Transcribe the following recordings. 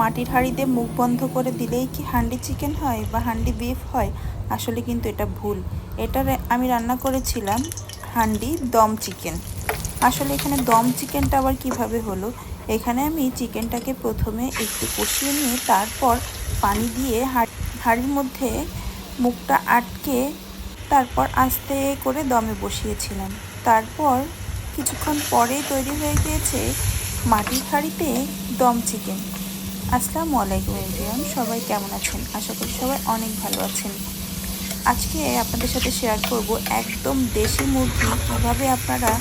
মাটির হাঁড়িতে মুখ বন্ধ করে দিলেই কি হান্ডি চিকেন হয় বা হান্ডি বিফ হয়? আসলে কিন্তু এটা ভুল। আমি রান্না করেছিলাম হান্ডি দম চিকেন। আসলে এখানে দম চিকেনটা আবার কিভাবে হলো? এখানে আমি চিকেনটাকে প্রথমে একটু কষিয়ে নিয়ে তারপর পানি দিয়ে হাঁড়ির মধ্যে মুখটা আটকে তারপর আস্তে করে দমে বসিয়েছিলাম। তারপর কিছুক্ষণ পরেই তৈরি হয়ে গিয়েছে মাটির হাঁড়িতে দম চিকেন। আসসালামু আলাইকুম এভরিওয়ান, সবাই কেমন আছেন? আশা করি সবাই অনেক ভালো আছেন। আজকে আপনাদের সাথে শেয়ার করব একদম দেশি মুরগি কীভাবে আপনারা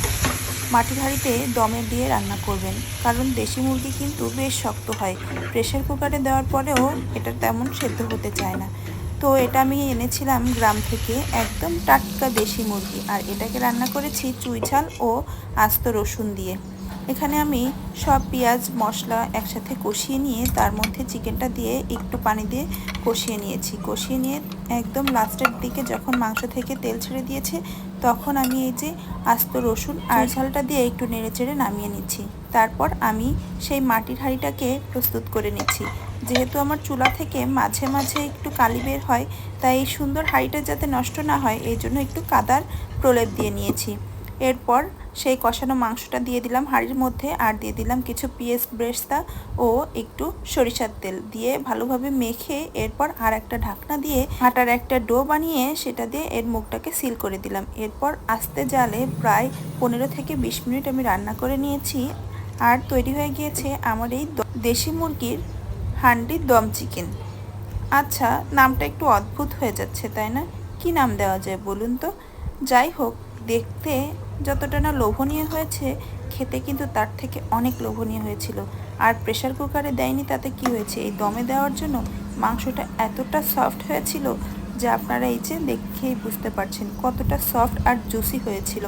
মাটির হাঁড়িতে দমে দিয়ে রান্না করবেন। কারণ দেশি মুরগি কিন্তু বেশ শক্ত হয়, প্রেশার কুকারে দেওয়ার পরেও এটা তেমন সেদ্ধ হতে চায় না। তো এটা আমি এনেছিলাম গ্রাম থেকে, একদম টাটকা দেশি মুরগি, আর এটাকে রান্না করেছি চুই ঝাল ও আস্ত রসুন দিয়ে। এখানে আমি সব পেঁয়াজ মশলা একসাথে কষিয়ে নিয়ে তার মধ্যে চিকেনটা দিয়ে একটু পানি দিয়ে কষিয়ে নিয়ে একদম লাস্টের দিকে যখন মাংস থেকে তেল ছেড়ে দিয়েছে তখন আমি এই যে আস্ত রসুন আর ঝালটা দিয়ে একটু নেড়েচেড়ে নামিয়ে নিচ্ছি। তারপর আমি সেই মাটির হাঁড়িটাকে প্রস্তুত করে নিচ্ছি। যেহেতু আমার চুলা থেকে মাঝে মাঝে একটু কালি বের হয়, তাই এই সুন্দর হাঁড়িটা যাতে নষ্ট না হয় এই জন্য একটু কাদার প্রলেপ দিয়ে নিয়েছি। এরপর সেই কষানো মাংসটা দিয়ে দিলাম হাঁড়ির মধ্যে, আর দিয়ে দিলাম কিছু পেঁয়াজ বেরেস্তা ও একটু সরিষার তেল দিয়ে ভালোভাবে মেখে এরপর আর একটা ঢাকনা দিয়ে আটার একটা ডো বানিয়ে সেটা দিয়ে এর মুখটাকে সিল করে দিলাম। এরপর আস্তে জালে প্রায় 15 থেকে 20 মিনিট আমি রান্না করে নিয়েছি, আর তৈরি হয়ে গিয়েছে আমার এই দেশি মুরগির হান্ডি দম চিকেন। আচ্ছা, নামটা একটু অদ্ভুত হয়ে যাচ্ছে তাই না? কি নাম দেওয়া যায় বলুন তো? যাই হোক, দেখতে যতটা না লোভনীয় হয়েছে, খেতে কিন্তু তার থেকে অনেক লোভনীয় হয়েছিল। আর প্রেশার কুকারে দেয়নি তাতে কি হয়েছে, এই দমে দেওয়ার জন্য মাংসটা এতটা সফট হয়েছিল যে আপনারা এই যে দেখেই বুঝতে পারছেন কতটা সফট আর জুসি হয়েছিল।